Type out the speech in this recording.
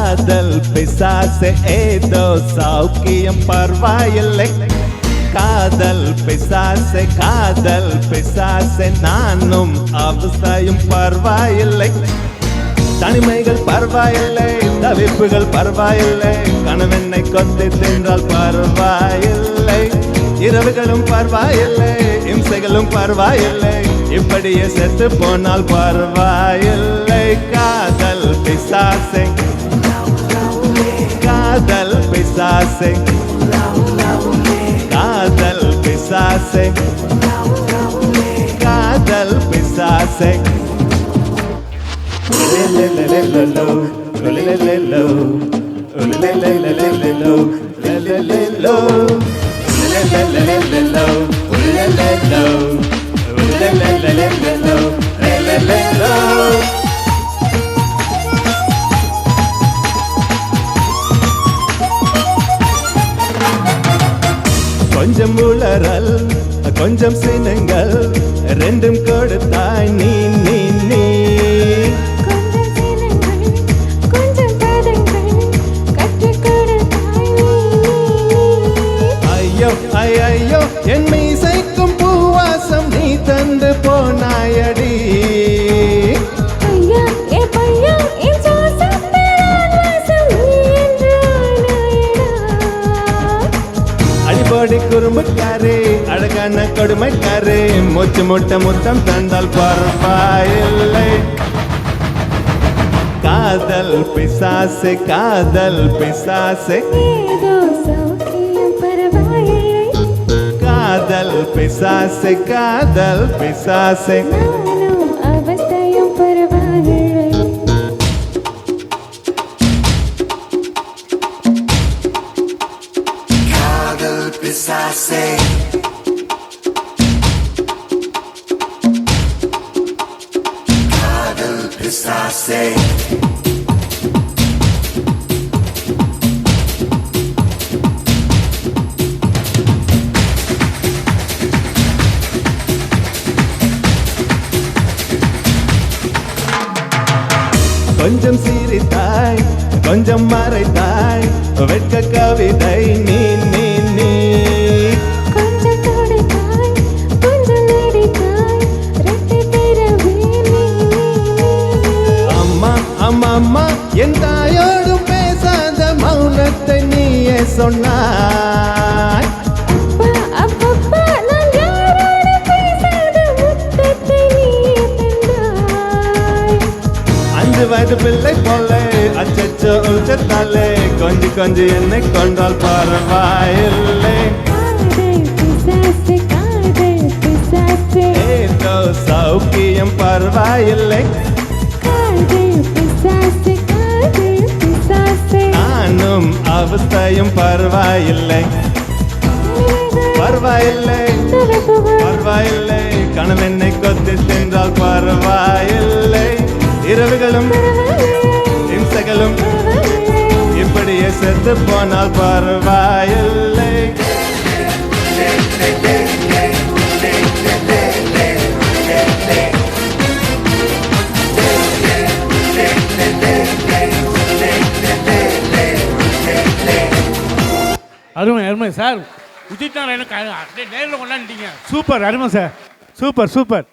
காதல் பிசாசு ஏதோ சௌக்கியம் பரவாயில்லை. காதல் பிசாசு நானும் அவஸ்தையும் பரவாயில்லை. தனிமைகள் பரவாயில்லை, தவிப்புகள் பரவாயில்லை, கணவனை கொத்தி தின்றால் பரவாயில்லை. இரவுகளும் பரவாயில்லை, இம்சைகளும் பரவாயில்லை, இப்படியே செத்து போனால் பரவாயில்லை. காதல் பிசாசு காதல் பிசாசு காதல் பிசாசு காதல் பிசாசு. கொஞ்சம் உளறல் கொஞ்சம் சினங்கள் ரெண்டும் கொடுத்தாய் நீ நீ நீ. ஐயோ ஐயோ என் மீசைக்கும் பூவாசம் நீ தந்து போனாயடி. அடிபடி குறும்புக்காரே அழகான கொடுமைக்காரே மூச்சு முட்டை முத்தம் தந்தால் பரவாயில்லை. காதல் பிசாசு காதல் பிசாசு காதல் பிசாசு காதல் பிசாசு. அவஸ்தையும் பரவாயில்லை. Kadal pisase Kadal pisase கொஞ்சம் சிரித்தாய் கொஞ்சம் மறைத்தாய் வெட்க கவிதை நீ நீ நீ. கொஞ்சம் தொடைத்தாய் கொஞ்சம் நடித்தாய் ரெட்டை பிறவி நீ. அம்மா அம்மா அம்மா என் தாயோடும் பேசாத மௌனத்தை நீயே சொன்னாய். அப்பா நான் யாரோட பேசாத முத்தத்தை நீயே தந்தாய். 5 வயது பிள்ளை போல அச்சச்சோ உச்சத்தாலே கொஞ்சி என்னை கொண்டால் பரவாயில்லை. காதல் பிசாசு ஏதோ சௌக்கியம் பரவாயில்லை. காதல் பிசாசு நானும் அவஸ்தையும் பரவாயில்லை. பரவாயில்லை பரவாயில்லை, கணவனை கொத்தி தின்றால் பரவாயில்லை. இரவுகளும் இம்சைகளும் இப்படியே செத்து போனால் பரவாயில்லை. அருமை சார். உச்சித் நாராயணன் அப்படியே நேரில் கொண்டாந்துட்டீங்க. சூப்பர், அருமை சார், சூப்பர்.